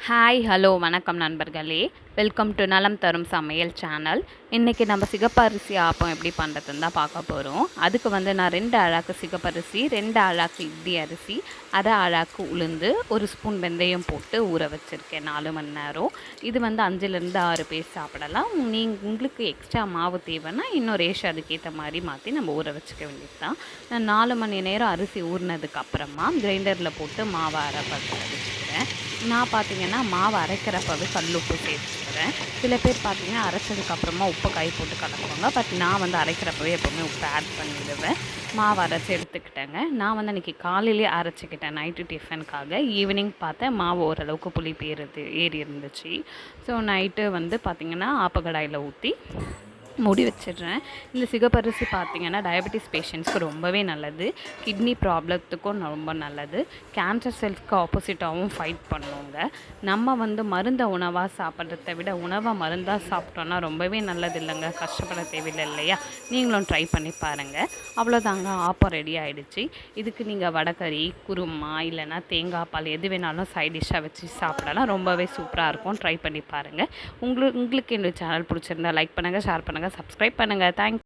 Hi hello வணக்கம் நண்பர்களே. Welcome to நலம் தரும் சமையல் சேனல். இன்றைக்கி நம்ம சிகப்பரிசி ஆப்பம் எப்படி பண்ணுறதுன்னு தான் பார்க்க போகிறோம். அதுக்கு நான் 2 அழாக்கு சிகப்பரிசி, 2 அழாக்கு இட்லி அரிசி, அரை அழாக்கு உளுந்து, 1 ஸ்பூன் வெந்தயம் போட்டு ஊற வச்சுருக்கேன் 4 மணி நேரம். இது 5லேருந்து 6 பேர் சாப்பிடலாம். உங்களுக்கு எக்ஸ்ட்ரா மாவு தேவைன்னா இன்னும் ரேஷன் அதுக்கேற்ற மாதிரி மாற்றி நம்ம ஊற வச்சுக்க வேண்டியது தான். நான் 4 மணி நேரம் அரிசி ஊறினதுக்கப்புறமா கிரைண்டரில் போட்டு மாவை அரைப்பட்டு வச்சுக்கிறேன். நான் பார்த்திங்கன்னா மாவு அரைக்கிறப்பவே கல்லுப்பு சேர்த்துக்கிறேன். சில பேர் பார்த்திங்கன்னா அரைச்சதுக்கப்புறமா உப்பை கை போட்டு கலக்குவாங்க. பட் நான் அரைக்கிறப்பவே எப்போவுமே உப்பு ஆட் பண்ணிவிடுவேன். மாவு அரைச்சி எடுத்துக்கிட்டேங்க. நான் அன்றைக்கி காலையிலே அரைச்சிக்கிட்டேன் நைட்டு டிஃபனுக்காக. ஈவினிங் பார்த்தேன் மாவு ஓரளவுக்கு புளிப்பு ஏறி இருந்துச்சு. ஸோ நைட்டு பார்த்திங்கன்னா ஆப்பக்கடாயில் ஊற்றி மூடி வச்சிடுறேன். இந்த சிகப்பரிசி பார்த்திங்கன்னா டயபெட்டிஸ் பேஷண்ட்ஸ்க்கு ரொம்பவே நல்லது. கிட்னி ப்ராப்ளத்துக்கும் ரொம்ப நல்லது. கேன்சர் செல்ஸ்க்கு ஆப்போசிட்டாகவும் ஃபைட் பண்ணுங்க. நம்ம மருந்தை உணவாக சாப்பிட்றத விட உணவை மருந்தாக சாப்பிட்டோன்னா ரொம்பவே நல்லது இல்லைங்க. கஷ்டப்பட தேவையில்லை இல்லையா? நீங்களும் ட்ரை பண்ணி பாருங்கள். அவ்வளோதாங்க, ஆப்பம் ரெடி ஆகிடுச்சு. இதுக்கு நீங்கள் வடகறி, குருமா இல்லைன்னா தேங்காய் பால் எது வேணாலும் சைட் டிஷ்ஷாக வச்சு சாப்பிடலாம். ரொம்பவே சூப்பராக இருக்கும். ட்ரை பண்ணி பாருங்கள். உங்களுக்கு இந்த சேனல் பிடிச்சிருந்தா லைக் பண்ணுங்கள், ஷேர் பண்ணுங்கள், சப்ஸ்கிரைப் பண்ணுங்கள். தேங்க்ஸ்.